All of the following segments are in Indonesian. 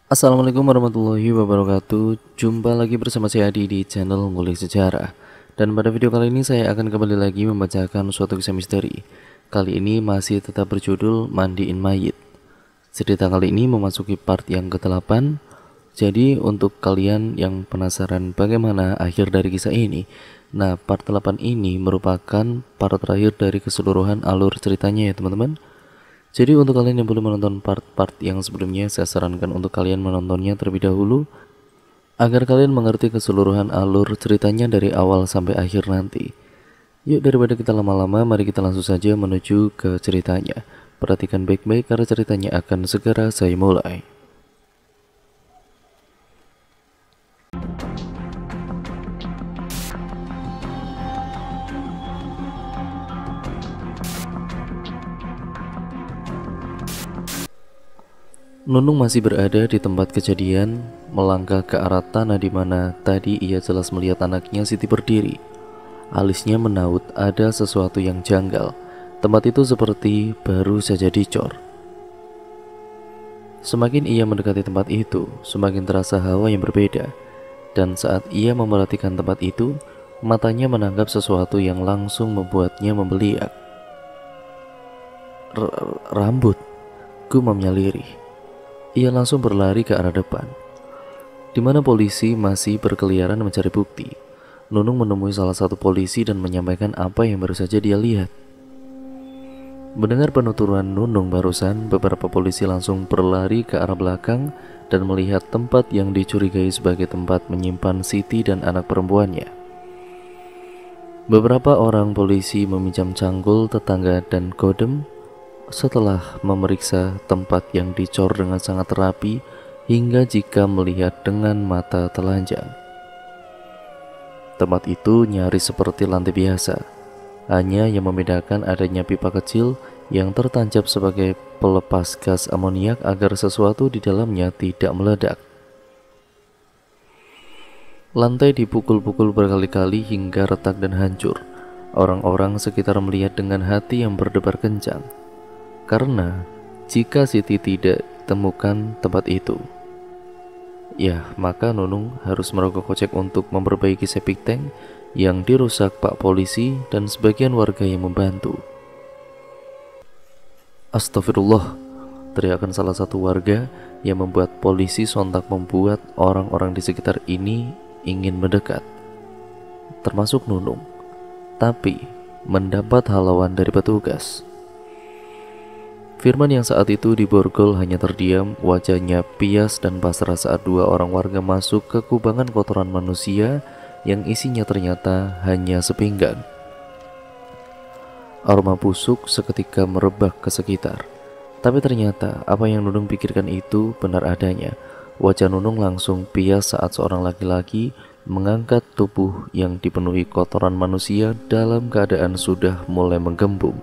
Assalamualaikum warahmatullahi wabarakatuh. Jumpa lagi bersama saya Adi di channel Ngulik Sejarah. Dan pada video kali ini saya akan kembali lagi membacakan suatu kisah misteri. Kali ini masih tetap berjudul Mandiin Mayit. Cerita kali ini memasuki part yang ke-8. Jadi untuk kalian yang penasaran bagaimana akhir dari kisah ini, nah part 8 ini merupakan part terakhir dari keseluruhan alur ceritanya ya teman-teman. Jadi untuk kalian yang belum menonton part-part yang sebelumnya, saya sarankan untuk kalian menontonnya terlebih dahulu agar kalian mengerti keseluruhan alur ceritanya dari awal sampai akhir nanti. Yuk daripada kita lama-lama, mari kita langsung saja menuju ke ceritanya. Perhatikan baik-baik karena ceritanya akan segera saya mulai. Nunung masih berada di tempat kejadian, melangkah ke arah tanah di mana tadi ia jelas melihat anaknya Siti berdiri. Alisnya menaut ada sesuatu yang janggal. Tempat itu seperti baru saja dicor. Semakin ia mendekati tempat itu, semakin terasa hawa yang berbeda. Dan saat ia memperhatikan tempat itu, matanya menangkap sesuatu yang langsung membuatnya membeliak. Rambut, gumamnya lirih. Ia langsung berlari ke arah depan, di mana polisi masih berkeliaran mencari bukti. Nunung menemui salah satu polisi dan menyampaikan apa yang baru saja dia lihat. Mendengar penuturan Nunung barusan, beberapa polisi langsung berlari ke arah belakang dan melihat tempat yang dicurigai sebagai tempat menyimpan Siti dan anak perempuannya. Beberapa orang polisi meminjam cangkul tetangga dan kodem. Setelah memeriksa tempat yang dicor dengan sangat rapi hingga jika melihat dengan mata telanjang, tempat itu nyaris seperti lantai biasa. Hanya yang membedakan adanya pipa kecil yang tertancap sebagai pelepas gas amoniak agar sesuatu di dalamnya tidak meledak. Lantai dipukul-pukul berkali-kali hingga retak dan hancur. Orang-orang sekitar melihat dengan hati yang berdebar kencang. Karena jika Siti tidak temukan tempat itu, ya maka Nunung harus merogoh kocek untuk memperbaiki septic tank yang dirusak Pak Polisi dan sebagian warga yang membantu. Astagfirullah, teriakan salah satu warga yang membuat polisi sontak membuat orang-orang di sekitar ini ingin mendekat, termasuk Nunung, tapi mendapat halangan dari petugas. Firman yang saat itu diborgol hanya terdiam, wajahnya pias dan pasrah saat dua orang warga masuk ke kubangan kotoran manusia yang isinya ternyata hanya sepinggan. Aroma busuk seketika merebak ke sekitar. Tapi ternyata apa yang Nunung pikirkan itu benar adanya. Wajah Nunung langsung pias saat seorang laki-laki mengangkat tubuh yang dipenuhi kotoran manusia dalam keadaan sudah mulai menggembung.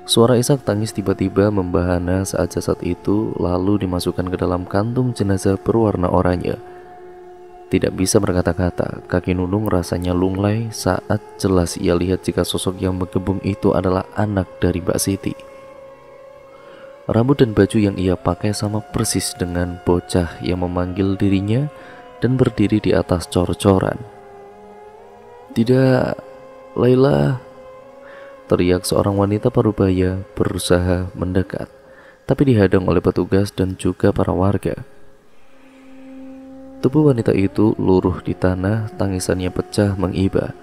Suara isak tangis tiba-tiba membahana saat jasad itu lalu dimasukkan ke dalam kantung jenazah berwarna oranye. Tidak bisa berkata-kata, kaki Nunung rasanya lunglai saat jelas ia lihat jika sosok yang menggembung itu adalah anak dari Mbak Siti. Rambut dan baju yang ia pakai sama persis dengan bocah yang memanggil dirinya dan berdiri di atas cor-coran. "Tidak, Laila!" teriak seorang wanita parubaya berusaha mendekat, tapi dihadang oleh petugas dan juga para warga. Tubuh wanita itu luruh di tanah, tangisannya pecah mengiba.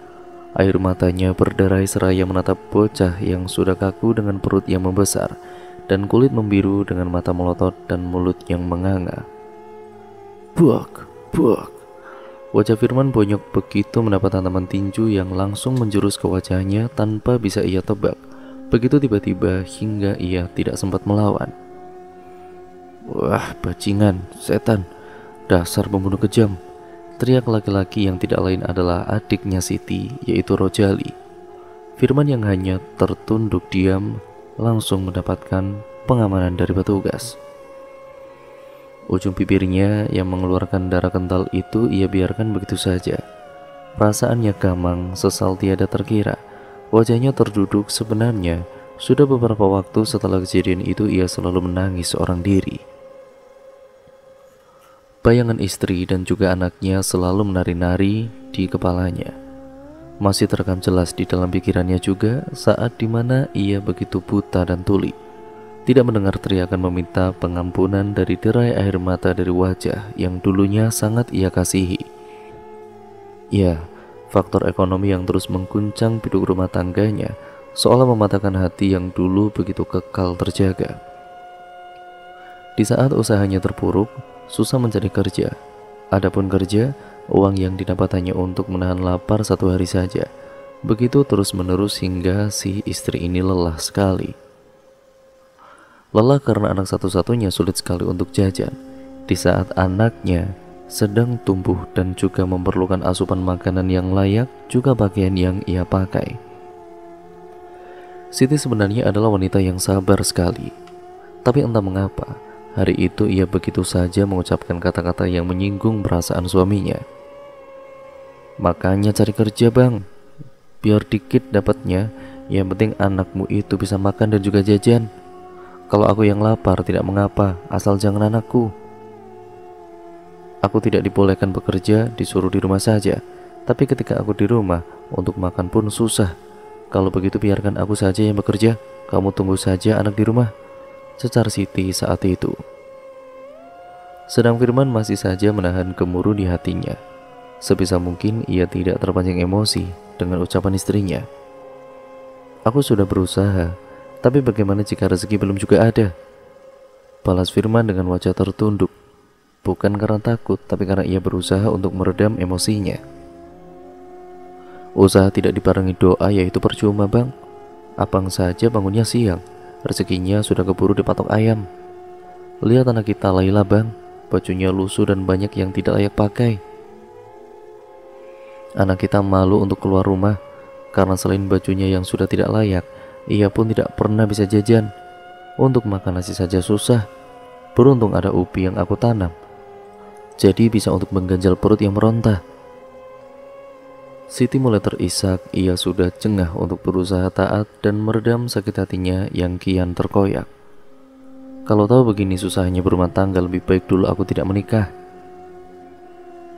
Air matanya berderai seraya menatap bocah yang sudah kaku dengan perut yang membesar dan kulit membiru dengan mata melotot dan mulut yang menganga. Buak, buak. Wajah Firman bonyok begitu mendapat hantaman tinju yang langsung menjurus ke wajahnya tanpa bisa ia tebak. Begitu tiba-tiba hingga ia tidak sempat melawan. "Wah, bajingan, setan, dasar pembunuh kejam!" teriak laki-laki yang tidak lain adalah adiknya Siti, yaitu Rojali. Firman yang hanya tertunduk diam langsung mendapatkan pengamanan dari petugas. Ujung bibirnya yang mengeluarkan darah kental itu ia biarkan begitu saja. Perasaannya gamang, sesal tiada terkira. Wajahnya terduduk. Sebenarnya sudah beberapa waktu setelah kejadian itu ia selalu menangis seorang diri. Bayangan istri dan juga anaknya selalu menari-nari di kepalanya. Masih terekam jelas di dalam pikirannya juga saat dimana ia begitu buta dan tuli, tidak mendengar teriakan meminta pengampunan dari derai air mata dari wajah yang dulunya sangat ia kasihi. Ya, faktor ekonomi yang terus mengguncang biduk rumah tangganya seolah mematahkan hati yang dulu begitu kekal terjaga. Di saat usahanya terpuruk, susah mencari kerja. Adapun kerja, uang yang didapat hanya untuk menahan lapar 1 hari saja. Begitu terus-menerus hingga si istri ini lelah sekali. Lelah karena anak satu-satunya sulit sekali untuk jajan. Di saat anaknya sedang tumbuh dan juga memerlukan asupan makanan yang layak, juga pakaian yang ia pakai. Siti sebenarnya adalah wanita yang sabar sekali. Tapi entah mengapa, hari itu ia begitu saja mengucapkan kata-kata yang menyinggung perasaan suaminya. Makanya cari kerja bang, biar dikit dapatnya, yang penting anakmu itu bisa makan dan juga jajan. Kalau aku yang lapar tidak mengapa, asal jangan anakku. Aku tidak dibolehkan bekerja, disuruh di rumah saja. Tapi ketika aku di rumah, untuk makan pun susah. Kalau begitu biarkan aku saja yang bekerja, kamu tunggu saja anak di rumah, cecar Siti saat itu. Sedang Firman masih saja menahan gemuruh di hatinya. Sebisa mungkin ia tidak terpancing emosi dengan ucapan istrinya. Aku sudah berusaha, tapi bagaimana jika rezeki belum juga ada? Balas Firman dengan wajah tertunduk. Bukan karena takut, tapi karena ia berusaha untuk meredam emosinya. Usaha tidak dibarengi doa yaitu percuma bang. Abang saja bangunnya siang, rezekinya sudah keburu dipatok ayam. Lihat anak kita Laila bang, bajunya lusuh dan banyak yang tidak layak pakai. Anak kita malu untuk keluar rumah, karena selain bajunya yang sudah tidak layak, ia pun tidak pernah bisa jajan. Untuk makan nasi saja susah. Beruntung ada ubi yang aku tanam, jadi bisa untuk mengganjal perut yang meronta. Siti mulai terisak, ia sudah jengah untuk berusaha taat dan meredam sakit hatinya yang kian terkoyak. Kalau tahu begini susahnya berumah tangga, lebih baik dulu aku tidak menikah.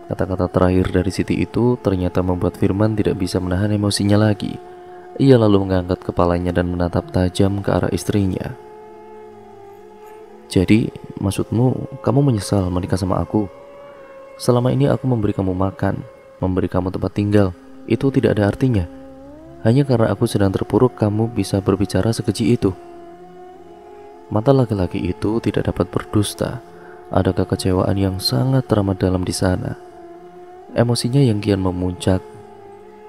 Kata-kata terakhir dari Siti itu ternyata membuat Firman tidak bisa menahan emosinya lagi. Ia lalu mengangkat kepalanya dan menatap tajam ke arah istrinya. Jadi, maksudmu kamu menyesal menikah sama aku? Selama ini aku memberi kamu makan, memberi kamu tempat tinggal, itu tidak ada artinya. Hanya karena aku sedang terpuruk kamu bisa berbicara sekeji itu. Mata laki-laki itu tidak dapat berdusta. Ada kekecewaan yang sangat teramat dalam di sana. Emosinya yang kian memuncak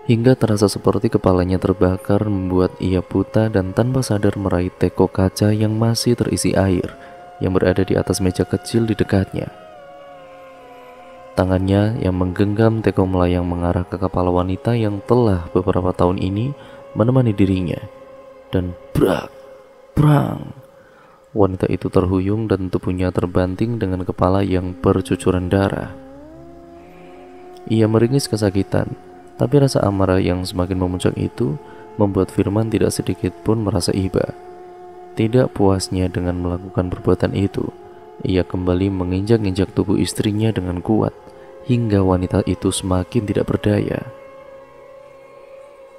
hingga terasa seperti kepalanya terbakar, membuat ia buta dan tanpa sadar meraih teko kaca yang masih terisi air yang berada di atas meja kecil di dekatnya. Tangannya yang menggenggam teko melayang mengarah ke kepala wanita yang telah beberapa tahun ini menemani dirinya. Dan brak, brang, wanita itu terhuyung dan tubuhnya terbanting dengan kepala yang bercucuran darah. Ia meringis kesakitan, tapi rasa amarah yang semakin memuncak itu membuat Firman tidak sedikit pun merasa iba. Tidak puasnya dengan melakukan perbuatan itu, ia kembali menginjak-injak tubuh istrinya dengan kuat, hingga wanita itu semakin tidak berdaya.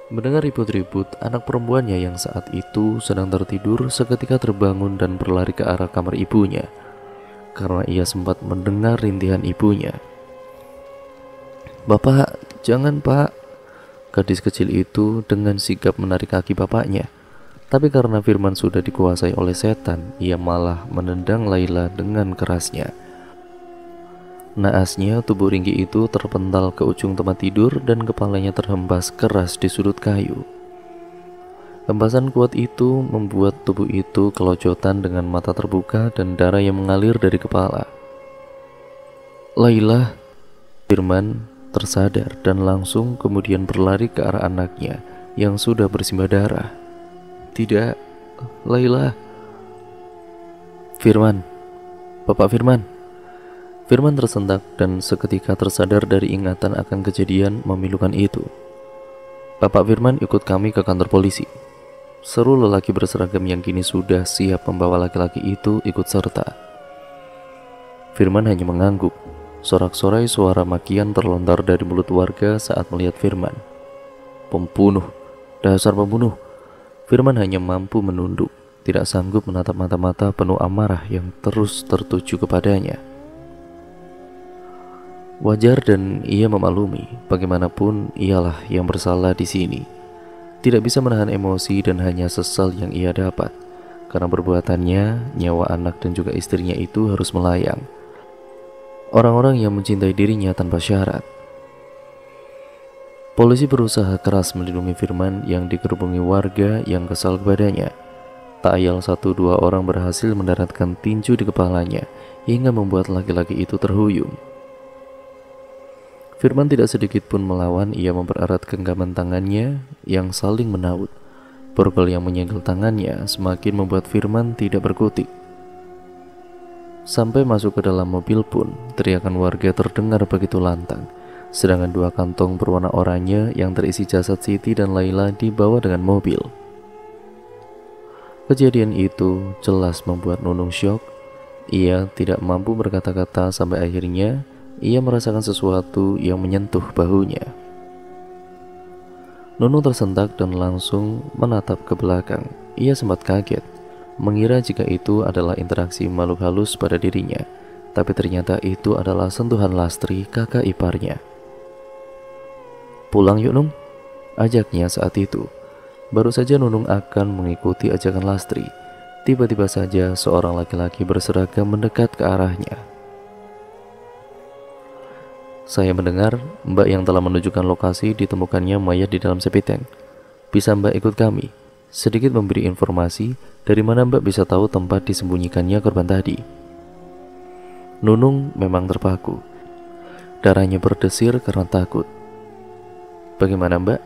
Mendengar ribut-ribut, anak perempuannya yang saat itu sedang tertidur seketika terbangun dan berlari ke arah kamar ibunya, karena ia sempat mendengar rintihan ibunya. "Bapak, jangan pak!" Gadis kecil itu dengan sigap menarik kaki bapaknya. Tapi karena Firman sudah dikuasai oleh setan, ia malah menendang Laila dengan kerasnya. Naasnya tubuh ringgi itu terpental ke ujung tempat tidur dan kepalanya terhempas keras di sudut kayu. Hempasan kuat itu membuat tubuh itu kelojotan dengan mata terbuka dan darah yang mengalir dari kepala. Laila, Firman tersadar dan langsung kemudian berlari ke arah anaknya yang sudah bersimbah darah. "Tidak, Laila." "Firman, Bapak Firman." Firman tersentak dan seketika tersadar dari ingatan akan kejadian memilukan itu. "Bapak Firman, ikut kami ke kantor polisi," seru lelaki berseragam yang kini sudah siap membawa laki-laki itu ikut serta. Firman hanya mengangguk. Sorak-sorai suara makian terlontar dari mulut warga saat melihat Firman. Pembunuh, dasar pembunuh. Firman hanya mampu menunduk, tidak sanggup menatap mata-mata penuh amarah yang terus tertuju kepadanya. Wajar dan ia memaklumi, bagaimanapun ialah yang bersalah di sini. Tidak bisa menahan emosi dan hanya sesal yang ia dapat. Karena perbuatannya, nyawa anak dan juga istrinya itu harus melayang. Orang-orang yang mencintai dirinya tanpa syarat. Polisi berusaha keras melindungi Firman yang digerubungi warga yang kesal kepadanya. Tak ayal 1-2 orang berhasil mendaratkan tinju di kepalanya hingga membuat laki-laki itu terhuyung. Firman tidak sedikit pun melawan, ia mempererat genggaman tangannya yang saling menaut. Borgol yang menyegel tangannya semakin membuat Firman tidak berkutik. Sampai masuk ke dalam mobil pun, teriakan warga terdengar begitu lantang. Sedangkan 2 kantong berwarna oranye yang terisi jasad Siti dan Laila dibawa dengan mobil. Kejadian itu jelas membuat Nunung syok. Ia tidak mampu berkata-kata sampai akhirnya ia merasakan sesuatu yang menyentuh bahunya. Nunung tersentak dan langsung menatap ke belakang. Ia sempat kaget, mengira jika itu adalah interaksi makhluk halus pada dirinya, tapi ternyata itu adalah sentuhan Lastri, kakak iparnya. Pulang yuk Nung, ajaknya saat itu. Baru saja Nunung akan mengikuti ajakan Lastri, tiba-tiba saja seorang laki-laki berseragam mendekat ke arahnya. Saya mendengar Mbak yang telah menunjukkan lokasi ditemukannya mayat di dalam septic. Bisa Mbak ikut kami? Sedikit memberi informasi dari mana Mbak bisa tahu tempat disembunyikannya korban tadi. Nunung memang terpaku. Darahnya berdesir karena takut. Bagaimana Mbak?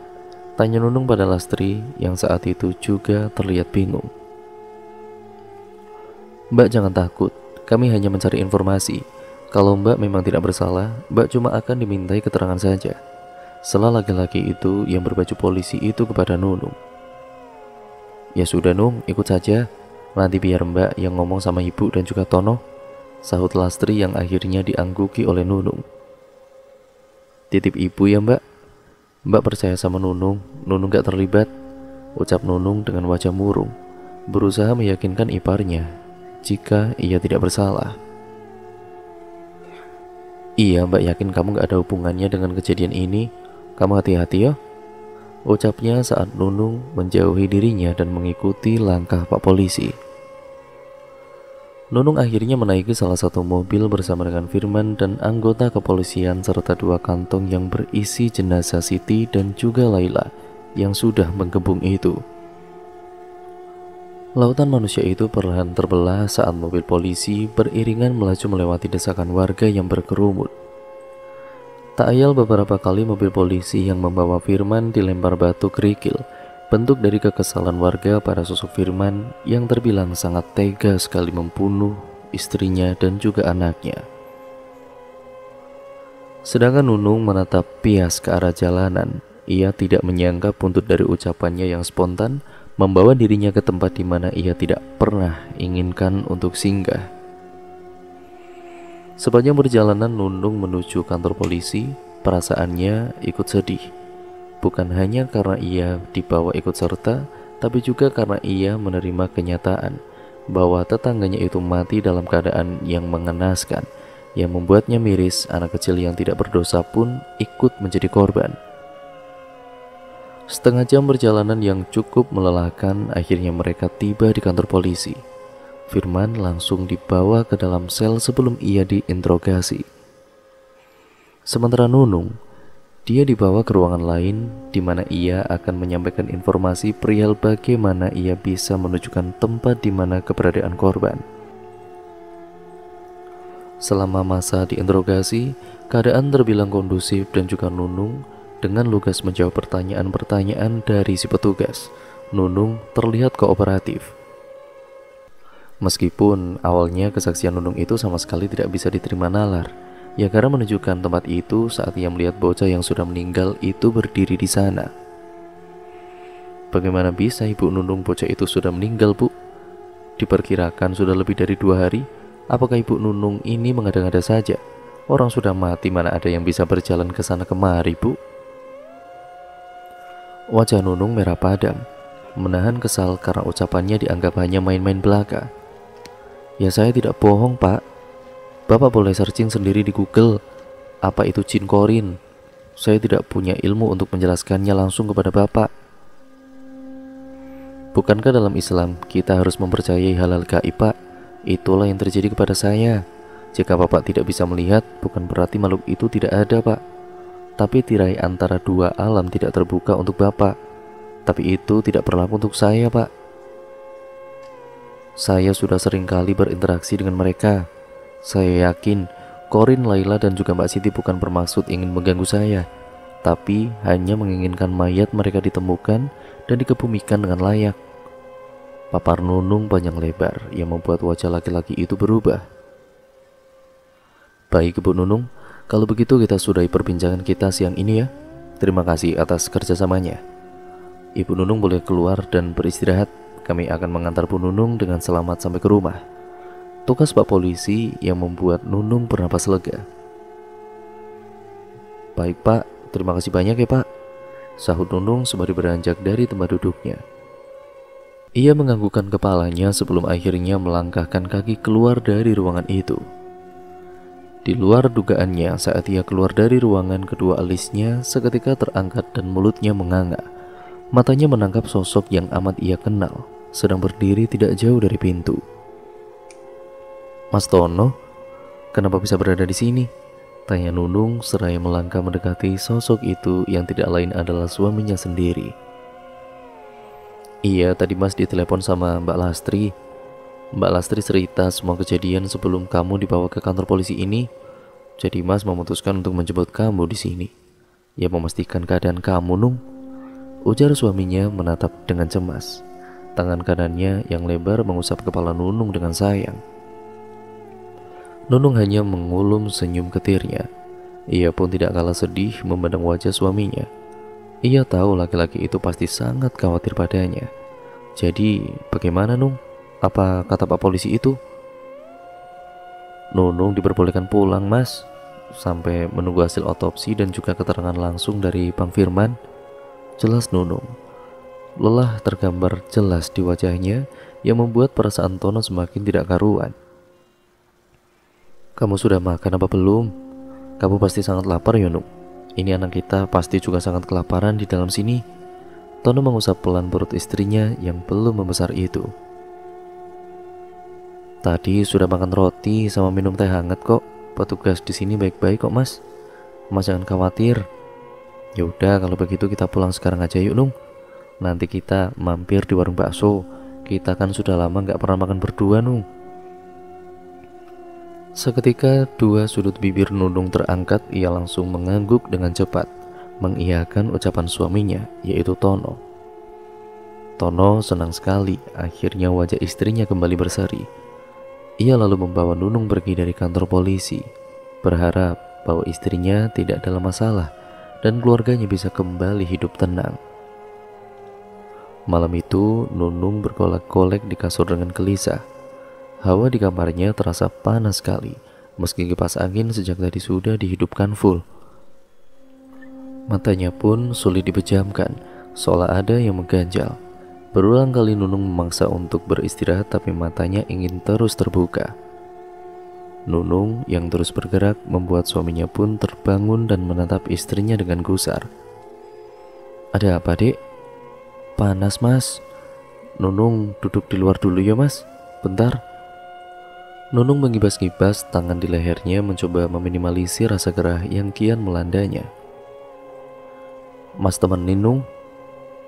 Tanya Nunung pada Lastri yang saat itu juga terlihat bingung. Mbak jangan takut, kami hanya mencari informasi. Kalau Mbak memang tidak bersalah, Mbak cuma akan dimintai keterangan saja. Setelah laki-laki itu yang berbaju polisi itu kepada Nunung. Ya sudah Nung, ikut saja. Nanti biar Mbak yang ngomong sama Ibu dan juga Tono, sahut Lastri yang akhirnya diangguki oleh Nunung. Titip Ibu ya Mbak. Mbak percaya sama Nunung gak terlibat, ucap Nunung dengan wajah murung, berusaha meyakinkan iparnya jika ia tidak bersalah. Iya Mbak yakin kamu gak ada hubungannya dengan kejadian ini. Kamu hati-hati ya, ucapnya saat Nunung menjauhi dirinya dan mengikuti langkah Pak Polisi. Nunung akhirnya menaiki salah satu mobil bersama dengan Firman dan anggota kepolisian serta 2 kantong yang berisi jenazah Siti dan juga Laila yang sudah menggebung itu. Lautan manusia itu perlahan terbelah saat mobil polisi beriringan melaju melewati desakan warga yang berkerumut. Tak ayal beberapa kali mobil polisi yang membawa Firman dilempar batu kerikil, bentuk dari kekesalan warga pada sosok Firman yang terbilang sangat tega sekali membunuh istrinya dan juga anaknya. Sedangkan Nunung menatap pias ke arah jalanan. Ia tidak menyangka buntut dari ucapannya yang spontan membawa dirinya ke tempat di mana ia tidak pernah inginkan untuk singgah. Sepanjang perjalanan Nunung menuju kantor polisi, perasaannya ikut sedih. Bukan hanya karena ia dibawa ikut serta, tapi juga karena ia menerima kenyataan bahwa tetangganya itu mati dalam keadaan yang mengenaskan, yang membuatnya miris anak kecil yang tidak berdosa pun ikut menjadi korban. Setengah jam perjalanan yang cukup melelahkan, akhirnya mereka tiba di kantor polisi. Firman langsung dibawa ke dalam sel sebelum ia diinterogasi. Sementara Nunung, dia dibawa ke ruangan lain di mana ia akan menyampaikan informasi perihal bagaimana ia bisa menunjukkan tempat di mana keberadaan korban. Selama masa diinterogasi, keadaan terbilang kondusif dan juga Nunung dengan lugas menjawab pertanyaan-pertanyaan dari si petugas. Nunung terlihat kooperatif. Meskipun awalnya kesaksian Nunung itu sama sekali tidak bisa diterima nalar, ya karena menunjukkan tempat itu saat ia melihat bocah yang sudah meninggal itu berdiri di sana. Bagaimana bisa Ibu Nunung bocah itu sudah meninggal, Bu? Diperkirakan sudah lebih dari 2 hari. Apakah Ibu Nunung ini mengada-ngada saja? Orang sudah mati mana ada yang bisa berjalan ke sana kemari, Bu? Wajah Nunung merah padam, menahan kesal karena ucapannya dianggap hanya main-main belaka. Ya saya tidak bohong, Pak. Bapak boleh searching sendiri di Google. Apa itu jin korin? Saya tidak punya ilmu untuk menjelaskannya langsung kepada Bapak. Bukankah dalam Islam kita harus mempercayai hal-hal gaib, Pak? Itulah yang terjadi kepada saya. Jika Bapak tidak bisa melihat, bukan berarti makhluk itu tidak ada, Pak. Tapi tirai antara dua alam tidak terbuka untuk Bapak. Tapi itu tidak berlaku untuk saya, Pak. Saya sudah sering kali berinteraksi dengan mereka. Saya yakin Korin, Laila, dan juga Mbak Siti bukan bermaksud ingin mengganggu saya, tapi hanya menginginkan mayat mereka ditemukan dan dikebumikan dengan layak. Papar Nunung panjang lebar yang membuat wajah laki-laki itu berubah. Baik Bu Nunung, kalau begitu kita sudahi perbincangan kita siang ini ya. Terima kasih atas kerjasamanya. Ibu Nunung boleh keluar dan beristirahat. Kami akan mengantar Bu Nunung dengan selamat sampai ke rumah. Tugas Pak Polisi yang membuat Nunung bernapas lega. Baik Pak, terima kasih banyak ya Pak, sahut Nunung sembari beranjak dari tempat duduknya. Ia menganggukkan kepalanya sebelum akhirnya melangkahkan kaki keluar dari ruangan itu. Di luar dugaannya, saat ia keluar dari ruangan, kedua alisnya seketika terangkat dan mulutnya menganga. Matanya menangkap sosok yang amat ia kenal, sedang berdiri tidak jauh dari pintu. Mas Tono, kenapa bisa berada di sini? Tanya Nunung seraya melangkah mendekati sosok itu yang tidak lain adalah suaminya sendiri. Iya, tadi Mas ditelepon sama Mbak Lastri. Mbak Lastri cerita semua kejadian sebelum kamu dibawa ke kantor polisi ini. Jadi Mas memutuskan untuk menjemput kamu di sini. Ya, memastikan keadaan kamu, Nung. Ujar suaminya menatap dengan cemas. Tangan kanannya yang lebar mengusap kepala Nunung dengan sayang. Nunung hanya mengulum senyum ketirnya. Ia pun tidak kalah sedih memandang wajah suaminya. Ia tahu laki-laki itu pasti sangat khawatir padanya. Jadi, bagaimana Nung? Apa kata Pak Polisi itu? Nunung diperbolehkan pulang Mas, sampai menunggu hasil otopsi dan juga keterangan langsung dari Bang Firman. Jelas Nunung. Lelah tergambar jelas di wajahnya yang membuat perasaan Tono semakin tidak karuan. Kamu sudah makan apa belum? Kamu pasti sangat lapar ya Nung. Ini anak kita pasti juga sangat kelaparan di dalam sini. Tono mengusap pelan perut istrinya yang belum membesar itu. Tadi sudah makan roti sama minum teh hangat kok. Petugas di sini baik-baik kok Mas. Mas jangan khawatir. Yaudah kalau begitu kita pulang sekarang aja yuk Nung. Nanti kita mampir di warung bakso. Kita kan sudah lama gak pernah makan berdua Nung. Seketika dua sudut bibir Nunung terangkat. Ia langsung mengangguk dengan cepat, mengiyakan ucapan suaminya, yaitu Tono. Tono senang sekali. Akhirnya wajah istrinya kembali berseri. Ia lalu membawa Nunung pergi dari kantor polisi, berharap bahwa istrinya tidak dalam masalah dan keluarganya bisa kembali hidup tenang. Malam itu Nunung bergolek-golek di kasur dengan gelisah. Hawa di kamarnya terasa panas sekali, meski kipas angin sejak tadi sudah dihidupkan full. Matanya pun sulit dipejamkan, seolah ada yang mengganjal. Berulang kali Nunung memaksa untuk beristirahat, tapi matanya ingin terus terbuka. Nunung yang terus bergerak membuat suaminya pun terbangun dan menatap istrinya dengan gusar. Ada apa dek? Panas Mas. Nunung duduk di luar dulu ya Mas, bentar. Nunung mengibas-ngibas tangan di lehernya mencoba meminimalisir rasa gerah yang kian melandanya. Mas temenin Nung.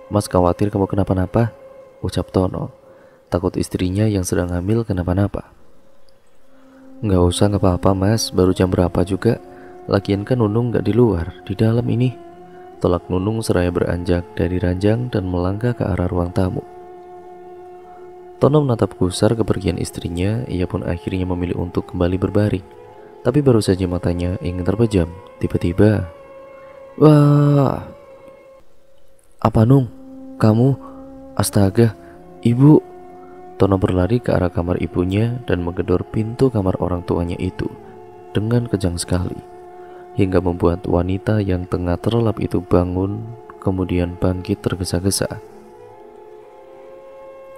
Mas khawatir kamu kenapa-napa, ucap Tono. Takut istrinya yang sedang hamil kenapa-napa. Nggak usah, nggak apa-apa Mas, baru jam berapa juga. Lagian kan Nunung nggak di luar, di dalam ini. Tolak Nunung seraya beranjak dari ranjang dan melangkah ke arah ruang tamu. Tono menatap gusar kepergian istrinya. Ia pun akhirnya memilih untuk kembali berbaring. Tapi baru saja matanya ingin terpejam, tiba-tiba, wah! Apa Nung? Kamu? Astaga, Ibu! Tono berlari ke arah kamar ibunya dan menggedor pintu kamar orang tuanya itu. dengan kencang sekali, hingga membuat wanita yang tengah terlelap itu bangun, kemudian bangkit tergesa-gesa.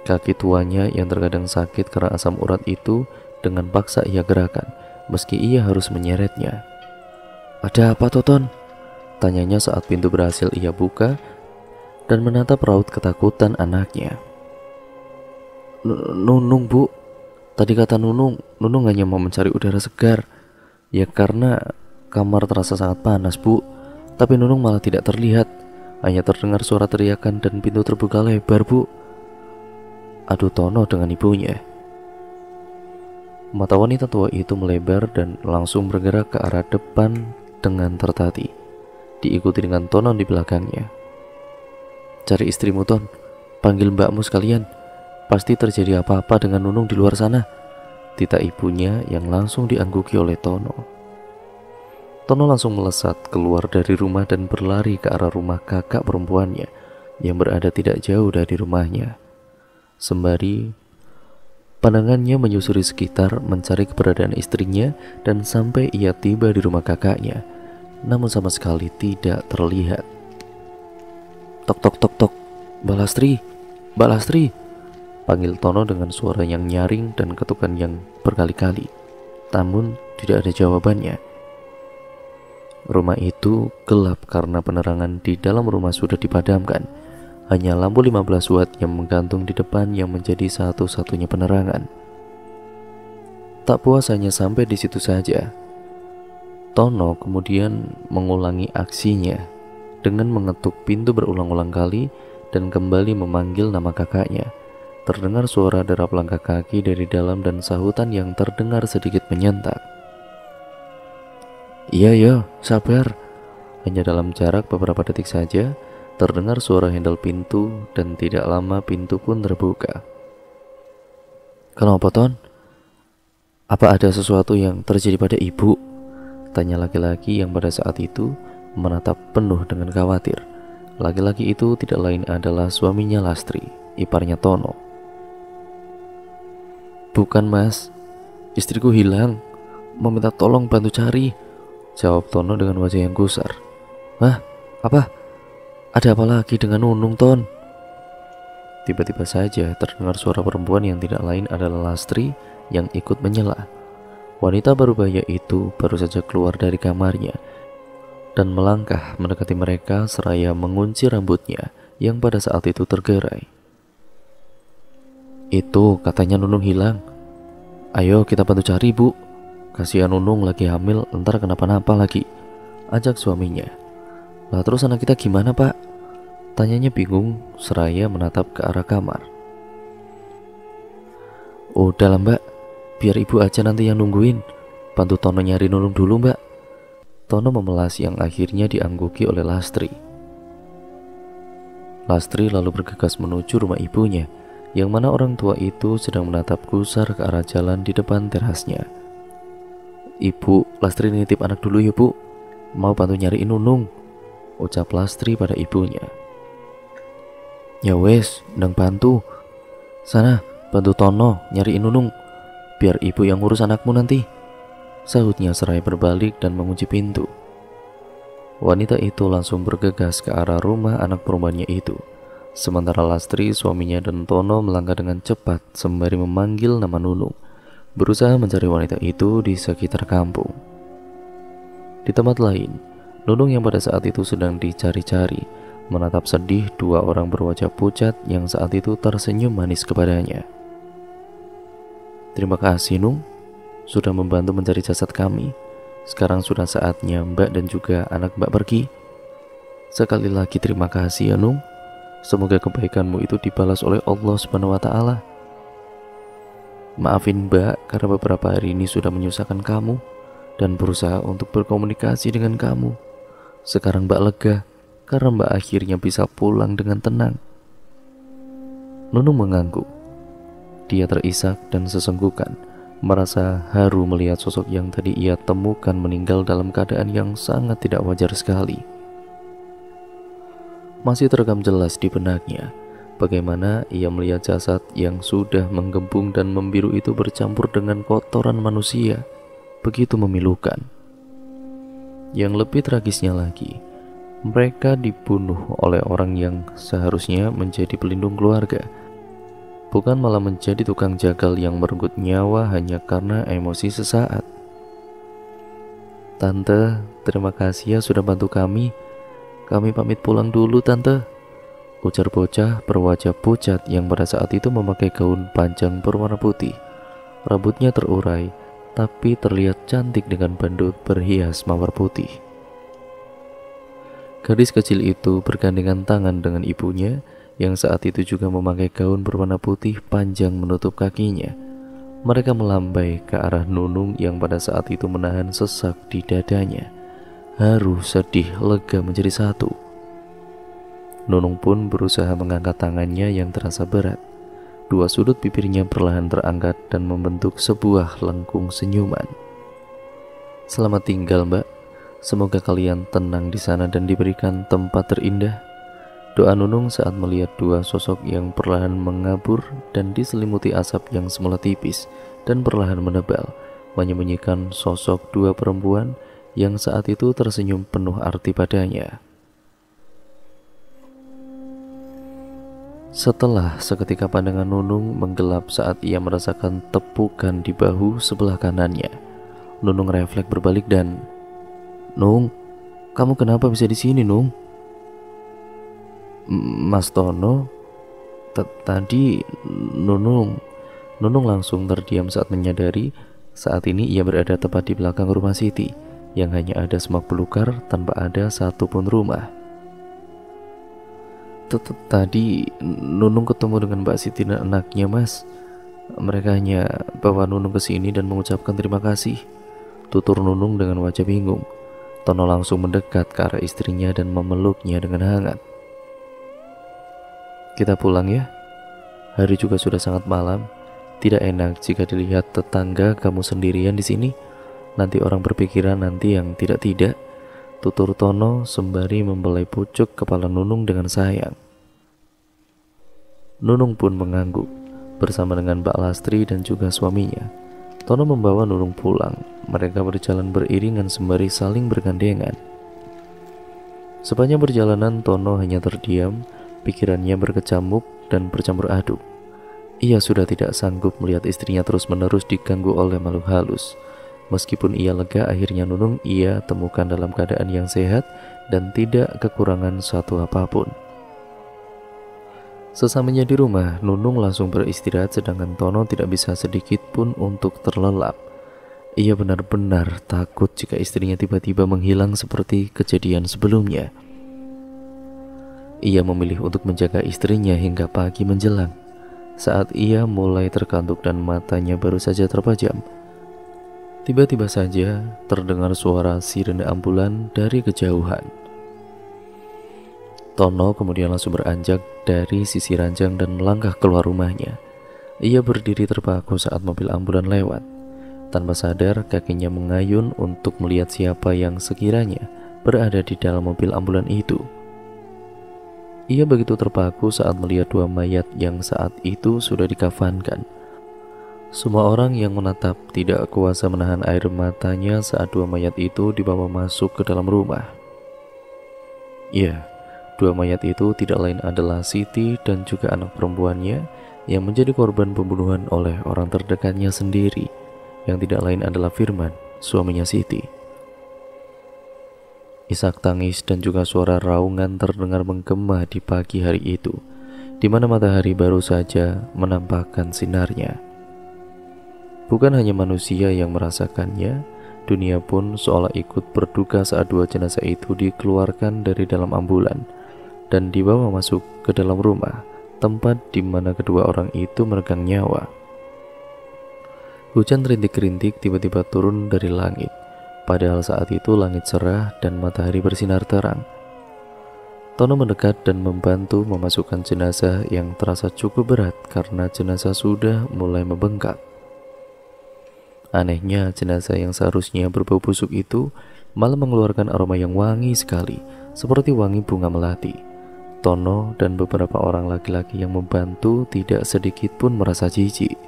Kaki tuanya yang terkadang sakit karena asam urat itu dengan paksa ia gerakan, meski ia harus menyeretnya. "Ada apa, Toton?" tanyanya saat pintu berhasil ia buka dan menatap raut ketakutan anaknya. "Nunung, Bu. Tadi kata Nunung hanya mau mencari udara segar. Ya karena kamar terasa sangat panas, Bu. Tapi Nunung malah tidak terlihat. Hanya terdengar suara teriakan dan pintu terbuka lebar, Bu," adu Tono dengan ibunya. Mata wanita tua itu melebar dan langsung bergerak ke arah depan dengan tertati, diikuti dengan Tono di belakangnya. "Cari istrimu, Ton. Panggil mbakmu sekalian. Pasti terjadi apa-apa dengan Nunung di luar sana," tita ibunya yang langsung diangguki oleh Tono. Tono langsung melesat keluar dari rumah dan berlari ke arah rumah kakak perempuannya yang berada tidak jauh dari rumahnya. Sembari pandangannya menyusuri sekitar mencari keberadaan istrinya, dan sampai ia tiba di rumah kakaknya, namun sama sekali tidak terlihat. "Tok tok tok tok, Mbak Lastri, Mbak Lastri," panggil Tono dengan suara yang nyaring dan ketukan yang berkali-kali, namun tidak ada jawabannya. Rumah itu gelap karena penerangan di dalam rumah sudah dipadamkan. Hanya lampu 15 watt yang menggantung di depan yang menjadi satu-satunya penerangan. Tak puas hanya sampai di situ saja, Tono kemudian mengulangi aksinya dengan mengetuk pintu berulang-ulang kali dan kembali memanggil nama kakaknya. Terdengar suara derap langkah kaki dari dalam dan sahutan yang terdengar sedikit menyentak. Iya, sabar." Hanya dalam jarak beberapa detik saja terdengar suara handle pintu dan tidak lama pintu pun terbuka. "Kenapa, Ton? Apa ada sesuatu yang terjadi pada ibu?" tanya laki-laki yang pada saat itu menatap penuh dengan khawatir. Laki-laki itu tidak lain adalah suaminya Lastri, iparnya Tono. "Bukan, Mas. Istriku hilang. Meminta tolong bantu cari," jawab Tono dengan wajah yang gusar. "Hah? Apa? Ada apa lagi dengan Nunung, Ton?" Tiba-tiba saja terdengar suara perempuan yang tidak lain adalah Lastri yang ikut menyela. Wanita berbahaya itu baru saja keluar dari kamarnya dan melangkah mendekati mereka seraya mengunci rambutnya yang pada saat itu tergerai. "Itu katanya Nunung hilang. Ayo kita bantu cari, Bu. Kasihan Nunung lagi hamil, ntar kenapa-napa lagi," ajak suaminya. "Lah terus anak kita gimana, Pak?" tanyanya bingung seraya menatap ke arah kamar. "Udah lah, Mbak. Biar ibu aja nanti yang nungguin. Bantu Tono nyari Nunung dulu, Mbak." Tono memelas yang akhirnya diangguki oleh Lastri. Lastri lalu bergegas menuju rumah ibunya, yang mana orang tua itu sedang menatap gusar ke arah jalan di depan terasnya. "Ibu, Lastri nitip anak dulu ya, Bu. Mau bantu nyariin Nunung," ucap Lastri pada ibunya. "Ya wes, ndang bantu. Sana, bantu Tono nyariin Nunung. Biar ibu yang ngurus anakmu nanti," sahutnya seraya berbalik dan mengunci pintu. Wanita itu langsung bergegas ke arah rumah anak perempuannya itu. Sementara Lastri, suaminya, dan Tono melangkah dengan cepat sembari memanggil nama Nunung, berusaha mencari wanita itu di sekitar kampung. Di tempat lain, Nunung yang pada saat itu sedang dicari-cari menatap sedih dua orang berwajah pucat yang saat itu tersenyum manis kepadanya. "Terima kasih, Nung, sudah membantu mencari jasad kami. Sekarang sudah saatnya Mbak dan juga anak Mbak pergi. Sekali lagi terima kasih ya, Nung. Semoga kebaikanmu itu dibalas oleh Allah Subhanahu wa Ta'ala. Maafin Mbak karena beberapa hari ini sudah menyusahkan kamu dan berusaha untuk berkomunikasi dengan kamu. Sekarang Mbak lega karena Mbak akhirnya bisa pulang dengan tenang." Nunung mengangguk. Dia terisak dan sesenggukan, merasa haru melihat sosok yang tadi ia temukan meninggal dalam keadaan yang sangat tidak wajar sekali. Masih terekam jelas di benaknya bagaimana ia melihat jasad yang sudah menggembung dan membiru itu bercampur dengan kotoran manusia, begitu memilukan. Yang lebih tragisnya lagi, mereka dibunuh oleh orang yang seharusnya menjadi pelindung keluarga, bukan malah menjadi tukang jagal yang merenggut nyawa hanya karena emosi sesaat. "Tante, terima kasih ya sudah bantu kami. Kami pamit pulang dulu, Tante," ujar bocah berwajah pucat yang pada saat itu memakai gaun panjang berwarna putih. Rambutnya terurai, tapi terlihat cantik dengan bandut berhias mawar putih. Gadis kecil itu bergandengan tangan dengan ibunya yang saat itu juga memakai gaun berwarna putih panjang menutup kakinya. Mereka melambai ke arah Nunung yang pada saat itu menahan sesak di dadanya. Haru, sedih, lega menjadi satu. Nunung pun berusaha mengangkat tangannya yang terasa berat. Dua sudut bibirnya perlahan terangkat dan membentuk sebuah lengkung senyuman. "Selamat tinggal, Mbak. Semoga kalian tenang di sana dan diberikan tempat terindah," doa Nunung saat melihat dua sosok yang perlahan mengabur dan diselimuti asap yang semula tipis dan perlahan menebal, menyembunyikan sosok dua perempuan yang saat itu tersenyum penuh arti padanya. Setelah seketika pandangan Nunung menggelap saat ia merasakan tepukan di bahu sebelah kanannya. Nunung refleks berbalik dan, "Nung, kamu kenapa bisa di sini, Nung?" "Mas Tono, tadi Nunung." Nunung langsung terdiam saat menyadari saat ini ia berada tepat di belakang rumah Siti yang hanya ada semak belukar tanpa ada satupun rumah. "Tadi Nunung ketemu dengan Mbak Siti dan anaknya, Mas. Mereka hanya bawa Nunung ke sini dan mengucapkan terima kasih," tutur Nunung dengan wajah bingung. Tono langsung mendekat ke arah istrinya dan memeluknya dengan hangat. "Kita pulang ya. Hari juga sudah sangat malam. Tidak enak jika dilihat tetangga kamu sendirian di sini. Nanti orang berpikiran nanti yang tidak-tidak," tutur Tono sembari membelai pucuk kepala Nunung dengan sayang. Nunung pun mengangguk bersama dengan Mbak Lastri dan juga suaminya. Tono membawa Nunung pulang. Mereka berjalan beriringan sembari saling bergandengan. Sepanjang perjalanan Tono hanya terdiam, pikirannya berkecamuk dan bercampur aduk. Ia sudah tidak sanggup melihat istrinya terus-menerus diganggu oleh makhluk halus. Meskipun ia lega, akhirnya Nunung ia temukan dalam keadaan yang sehat dan tidak kekurangan suatu apapun. Sesamanya di rumah, Nunung langsung beristirahat sedangkan Tono tidak bisa sedikit pun untuk terlelap. Ia benar-benar takut jika istrinya tiba-tiba menghilang seperti kejadian sebelumnya. Ia memilih untuk menjaga istrinya hingga pagi menjelang. Saat ia mulai terkantuk dan matanya baru saja terpejam, tiba-tiba saja terdengar suara sirene ambulan dari kejauhan. Tono kemudian langsung beranjak dari sisi ranjang dan melangkah keluar rumahnya. Ia berdiri terpaku saat mobil ambulan lewat. Tanpa sadar, kakinya mengayun untuk melihat siapa yang sekiranya berada di dalam mobil ambulan itu. Ia begitu terpaku saat melihat dua mayat yang saat itu sudah dikafankan. Semua orang yang menatap tidak kuasa menahan air matanya saat dua mayat itu dibawa masuk ke dalam rumah. Ya, dua mayat itu tidak lain adalah Siti dan juga anak perempuannya yang menjadi korban pembunuhan oleh orang terdekatnya sendiri, yang tidak lain adalah Firman, suaminya Siti. Isak tangis dan juga suara raungan terdengar menggema di pagi hari itu, di mana matahari baru saja menampakkan sinarnya. Bukan hanya manusia yang merasakannya, dunia pun seolah ikut berduka saat dua jenazah itu dikeluarkan dari dalam ambulan dan dibawa masuk ke dalam rumah, tempat di mana kedua orang itu meregang nyawa. Hujan rintik-rintik tiba-tiba turun dari langit. Padahal saat itu langit cerah dan matahari bersinar terang. Tono mendekat dan membantu memasukkan jenazah yang terasa cukup berat karena jenazah sudah mulai membengkak. Anehnya, jenazah yang seharusnya berbau busuk itu malah mengeluarkan aroma yang wangi sekali, seperti wangi bunga melati. Tono dan beberapa orang laki-laki yang membantu tidak sedikit pun merasa jijik.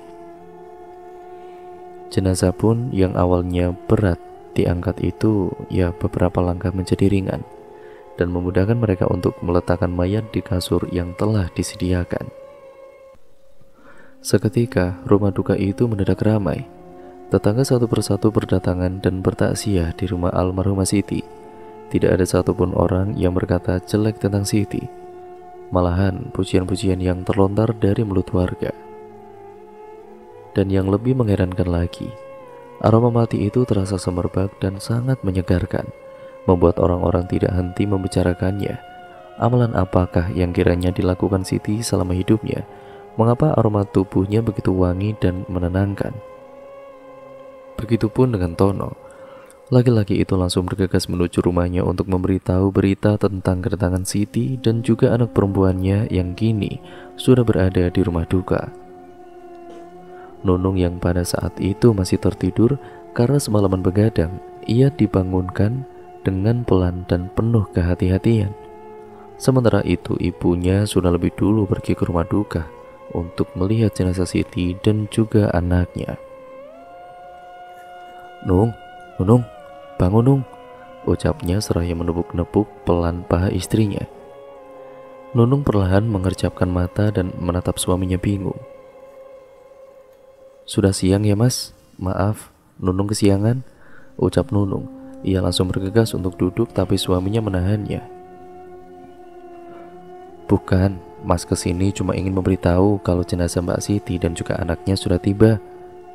Jenazah pun yang awalnya berat diangkat itu ya beberapa langkah menjadi ringan dan memudahkan mereka untuk meletakkan mayat di kasur yang telah disediakan. Seketika rumah duka itu mendadak ramai. Tetangga satu persatu berdatangan dan bertaksiah di rumah almarhumah Siti. Tidak ada satupun orang yang berkata jelek tentang Siti. Malahan pujian-pujian yang terlontar dari mulut warga. Dan yang lebih mengherankan lagi, aroma mati itu terasa semerbak dan sangat menyegarkan, membuat orang-orang tidak henti membicarakannya. Amalan apakah yang kiranya dilakukan Siti selama hidupnya? Mengapa aroma tubuhnya begitu wangi dan menenangkan? Begitupun dengan Tono. Laki-laki itu langsung bergegas menuju rumahnya untuk memberitahu berita tentang kedatangan Siti dan juga anak perempuannya yang kini sudah berada di rumah duka. Nunung yang pada saat itu masih tertidur karena semalaman begadang, ia dibangunkan dengan pelan dan penuh kehati-hatian. Sementara itu ibunya sudah lebih dulu pergi ke rumah duka untuk melihat jenazah Siti dan juga anaknya. Nung, bangun Nung, ucapnya seraya menepuk-nepuk pelan paha istrinya. Nunung perlahan mengerjapkan mata dan menatap suaminya bingung. Sudah siang ya mas, maaf, Nunung kesiangan, ucap Nunung. Ia langsung bergegas untuk duduk tapi suaminya menahannya. Bukan, mas kesini cuma ingin memberitahu kalau jenazah Mbak Siti dan juga anaknya sudah tiba.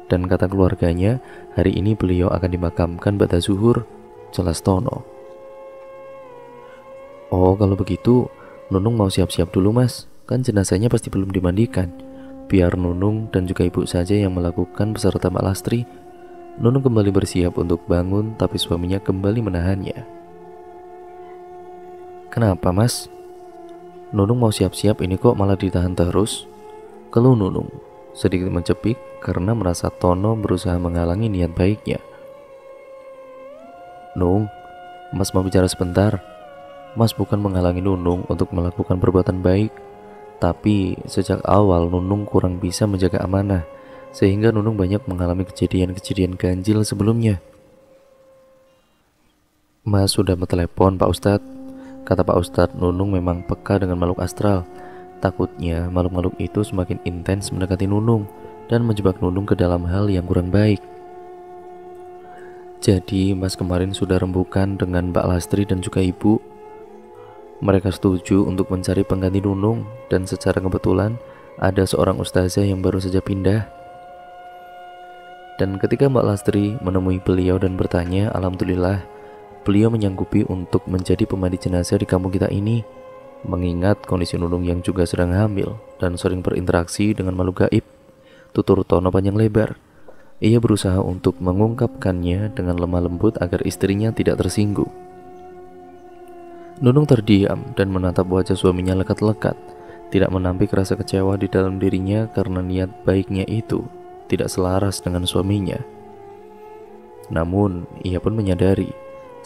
Dan kata keluarganya, hari ini beliau akan dimakamkan ba'da zuhur, jelas Tono. Oh kalau begitu, Nunung mau siap-siap dulu mas, kan jenazahnya pasti belum dimandikan. Biar Nunung dan juga ibu saja yang melakukan beserta Mbak Lastri. Nunung kembali bersiap untuk bangun, tapi suaminya kembali menahannya. Kenapa mas? Nunung mau siap-siap ini kok malah ditahan terus? Keluh Nunung, sedikit mencepik karena merasa Tono berusaha menghalangi niat baiknya. Nung, mas mau bicara sebentar. Mas bukan menghalangi Nunung untuk melakukan perbuatan baik, tapi sejak awal Nunung kurang bisa menjaga amanah, sehingga Nunung banyak mengalami kejadian-kejadian ganjil sebelumnya. Mas sudah mentelepon Pak Ustadz. Kata Pak Ustadz, Nunung memang peka dengan makhluk astral. Takutnya makhluk-makhluk itu semakin intens mendekati Nunung dan menjebak Nunung ke dalam hal yang kurang baik. Jadi mas kemarin sudah rembukan dengan Mbak Lastri dan juga ibu. Mereka setuju untuk mencari pengganti Nunung, dan secara kebetulan ada seorang ustazah yang baru saja pindah. Dan ketika Mbak Lastri menemui beliau dan bertanya, alhamdulillah beliau menyanggupi untuk menjadi pemandi jenazah di kampung kita ini. Mengingat kondisi Nunung yang juga sedang hamil dan sering berinteraksi dengan makhluk gaib, tutur Tono panjang lebar. Ia berusaha untuk mengungkapkannya dengan lemah lembut agar istrinya tidak tersinggung. Nunung terdiam dan menatap wajah suaminya lekat-lekat, tidak menampik rasa kecewa di dalam dirinya karena niat baiknya itu tidak selaras dengan suaminya. Namun, ia pun menyadari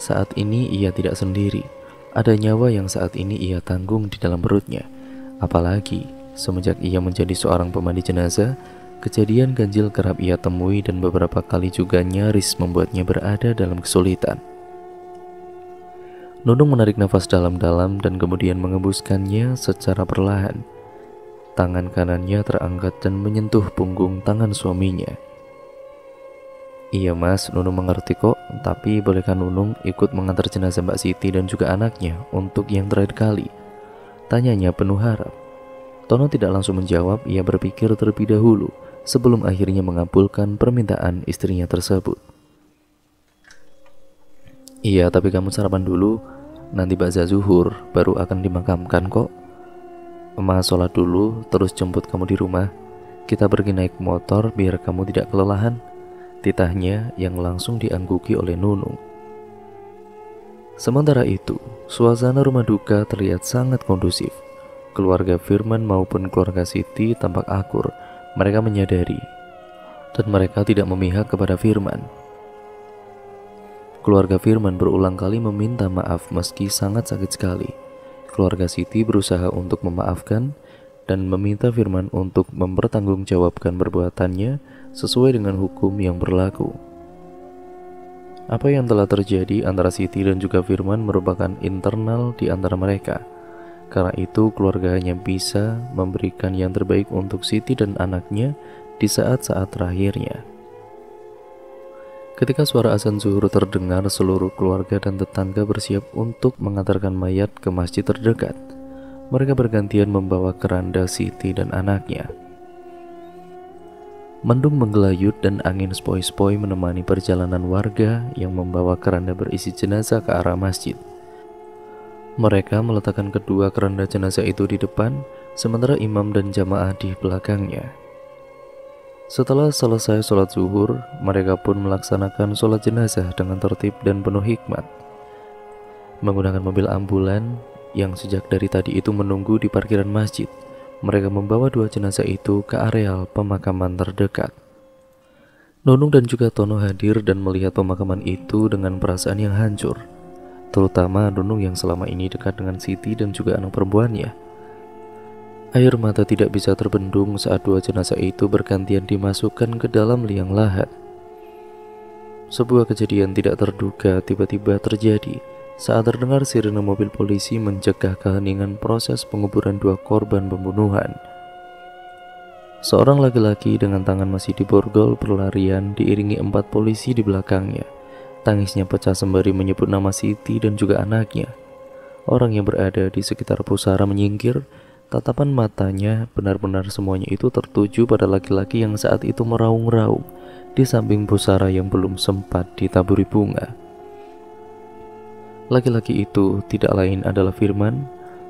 saat ini ia tidak sendiri. Ada nyawa yang saat ini ia tanggung di dalam perutnya. Apalagi semenjak ia menjadi seorang pemandi jenazah, kejadian ganjil kerap ia temui dan beberapa kali juga nyaris membuatnya berada dalam kesulitan. Nunung menarik nafas dalam-dalam dan kemudian mengembuskannya secara perlahan. Tangan kanannya terangkat dan menyentuh punggung tangan suaminya. Iya mas, Nunung mengerti kok, tapi bolehkah Nunung ikut mengantar jenazah Mbak Siti dan juga anaknya untuk yang terakhir kali? Tanyanya penuh harap. Tono tidak langsung menjawab, ia berpikir terlebih dahulu sebelum akhirnya mengabulkan permintaan istrinya tersebut. Iya, tapi kamu sarapan dulu, nanti ba'da zuhur baru akan dimakamkan kok. Emak sholat dulu, terus jemput kamu di rumah. Kita pergi naik motor biar kamu tidak kelelahan, titahnya yang langsung diangguki oleh Nunung. Sementara itu, suasana rumah duka terlihat sangat kondusif. Keluarga Firman maupun keluarga Siti tampak akur. Mereka menyadari dan mereka tidak memihak kepada Firman. Keluarga Firman berulang kali meminta maaf meski sangat sakit sekali. Keluarga Siti berusaha untuk memaafkan dan meminta Firman untuk mempertanggungjawabkan perbuatannya sesuai dengan hukum yang berlaku. Apa yang telah terjadi antara Siti dan juga Firman merupakan internal di antara mereka. Karena itu keluarga hanya bisa memberikan yang terbaik untuk Siti dan anaknya di saat-saat terakhirnya. Ketika suara azan zuhur terdengar, seluruh keluarga dan tetangga bersiap untuk mengantarkan mayat ke masjid terdekat. Mereka bergantian membawa keranda Siti dan anaknya. Mendung menggelayut dan angin sepoi-sepoi menemani perjalanan warga yang membawa keranda berisi jenazah ke arah masjid. Mereka meletakkan kedua keranda jenazah itu di depan, sementara imam dan jamaah di belakangnya. Setelah selesai sholat zuhur, mereka pun melaksanakan sholat jenazah dengan tertib dan penuh hikmat. Menggunakan mobil ambulan yang sejak dari tadi itu menunggu di parkiran masjid, mereka membawa dua jenazah itu ke areal pemakaman terdekat. Nunung dan juga Tono hadir dan melihat pemakaman itu dengan perasaan yang hancur, terutama Nunung yang selama ini dekat dengan Siti dan juga anak perempuannya. Air mata tidak bisa terbendung saat dua jenazah itu bergantian dimasukkan ke dalam liang lahat. Sebuah kejadian tidak terduga tiba-tiba terjadi saat terdengar sirene mobil polisi mencegah keheningan proses penguburan dua korban pembunuhan. Seorang laki-laki dengan tangan masih diborgol berlarian diiringi 4 polisi di belakangnya. Tangisnya pecah sembari menyebut nama Siti dan juga anaknya. Orang yang berada di sekitar pusara menyingkir, tatapan matanya benar-benar semuanya itu tertuju pada laki-laki yang saat itu meraung-raung di samping pusara yang belum sempat ditaburi bunga. Laki-laki itu tidak lain adalah Firman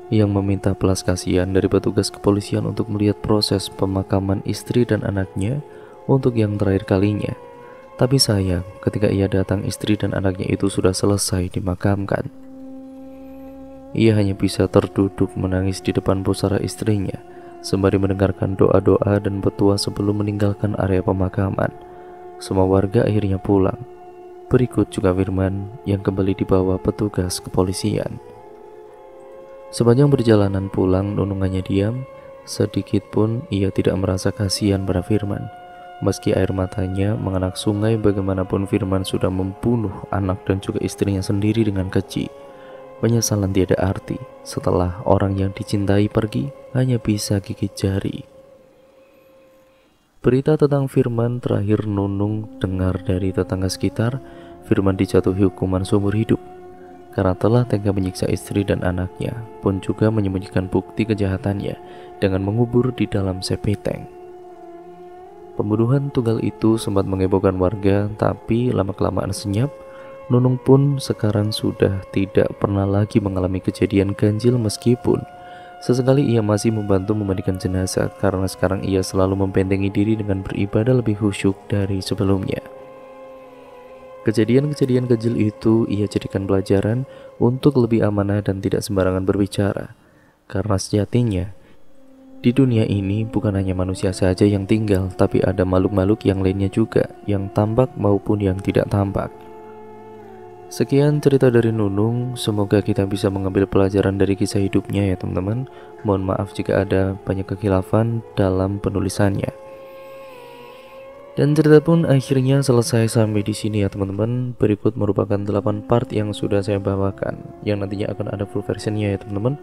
yang meminta belas kasihan dari petugas kepolisian untuk melihat proses pemakaman istri dan anaknya untuk yang terakhir kalinya. Tapi sayang, ketika ia datang istri dan anaknya itu sudah selesai dimakamkan. Ia hanya bisa terduduk menangis di depan pusara istrinya sembari mendengarkan doa-doa dan petua sebelum meninggalkan area pemakaman. Semua warga akhirnya pulang. Berikut juga Firman yang kembali dibawa petugas kepolisian. Sepanjang perjalanan pulang, Nunung hanya diam. Sedikit pun ia tidak merasa kasihan pada Firman. Meski air matanya menganak sungai, bagaimanapun Firman sudah membunuh anak dan juga istrinya sendiri dengan keji. Penyesalan tiada arti setelah orang yang dicintai pergi hanya bisa gigit jari. Berita tentang Firman terakhir Nunung dengar dari tetangga sekitar. Firman dijatuhi hukuman seumur hidup karena telah tega menyiksa istri dan anaknya, pun juga menyembunyikan bukti kejahatannya dengan mengubur di dalam sepeteng. Pembunuhan tunggal itu sempat menghebohkan warga, tapi lama-kelamaan senyap. Nunung pun sekarang sudah tidak pernah lagi mengalami kejadian ganjil, meskipun sesekali ia masih membantu memandikan jenazah karena sekarang ia selalu membentengi diri dengan beribadah lebih khusyuk dari sebelumnya. Kejadian-kejadian ganjil itu ia jadikan pelajaran untuk lebih amanah dan tidak sembarangan berbicara. Karena sejatinya, di dunia ini bukan hanya manusia saja yang tinggal, tapi ada makhluk-makhluk yang lainnya juga, yang tampak maupun yang tidak tampak. Sekian cerita dari Nunung, semoga kita bisa mengambil pelajaran dari kisah hidupnya ya teman-teman. Mohon maaf jika ada banyak kekhilafan dalam penulisannya. Dan cerita pun akhirnya selesai sampai di sini ya teman-teman. Berikut merupakan 8 part yang sudah saya bawakan, yang nantinya akan ada full versionnya ya teman-teman.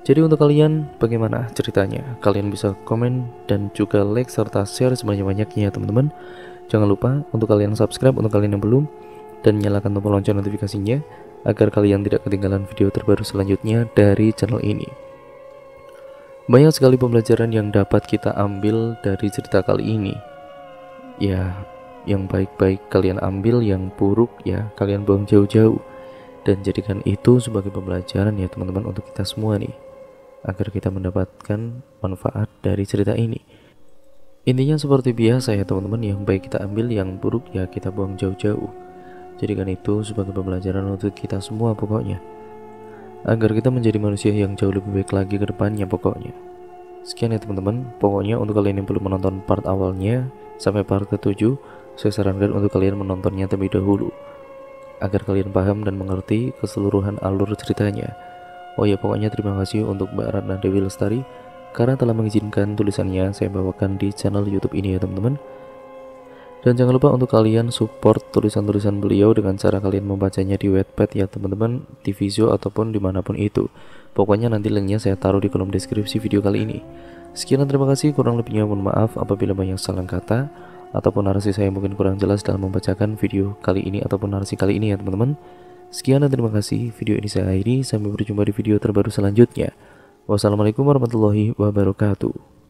Jadi untuk kalian bagaimana ceritanya? Kalian bisa komen dan juga like serta share sebanyak-banyaknya ya teman-teman. Jangan lupa untuk kalian subscribe untuk kalian yang belum, dan nyalakan tombol lonceng notifikasinya agar kalian tidak ketinggalan video terbaru selanjutnya dari channel ini. Banyak sekali pembelajaran yang dapat kita ambil dari cerita kali ini. Ya, yang baik-baik kalian ambil, yang buruk ya kalian buang jauh-jauh, dan jadikan itu sebagai pembelajaran ya teman-teman untuk kita semua nih, agar kita mendapatkan manfaat dari cerita ini. Intinya seperti biasa ya teman-teman, yang baik kita ambil, yang buruk ya kita buang jauh-jauh. Jadikan itu sebagai pembelajaran untuk kita semua pokoknya, agar kita menjadi manusia yang jauh lebih baik lagi ke depannya pokoknya. Sekian ya teman-teman, pokoknya untuk kalian yang belum menonton part awalnya sampai part ke-7, saya sarankan untuk kalian menontonnya terlebih dahulu, agar kalian paham dan mengerti keseluruhan alur ceritanya. Oh ya, pokoknya terima kasih untuk Mbak Ratna Dewi Lestari karena telah mengizinkan tulisannya saya bawakan di channel YouTube ini ya teman-teman. Dan jangan lupa untuk kalian support tulisan-tulisan beliau dengan cara kalian membacanya di Wattpad ya teman-teman, di Vizio ataupun dimanapun itu. Pokoknya nanti linknya saya taruh di kolom deskripsi video kali ini. Sekian dan terima kasih, kurang lebihnya mohon maaf apabila banyak salah kata ataupun narasi saya mungkin kurang jelas dalam membacakan video kali ini ataupun narasi kali ini ya teman-teman. Sekian dan terima kasih, video ini saya akhiri, sampai berjumpa di video terbaru selanjutnya. Wassalamualaikum warahmatullahi wabarakatuh.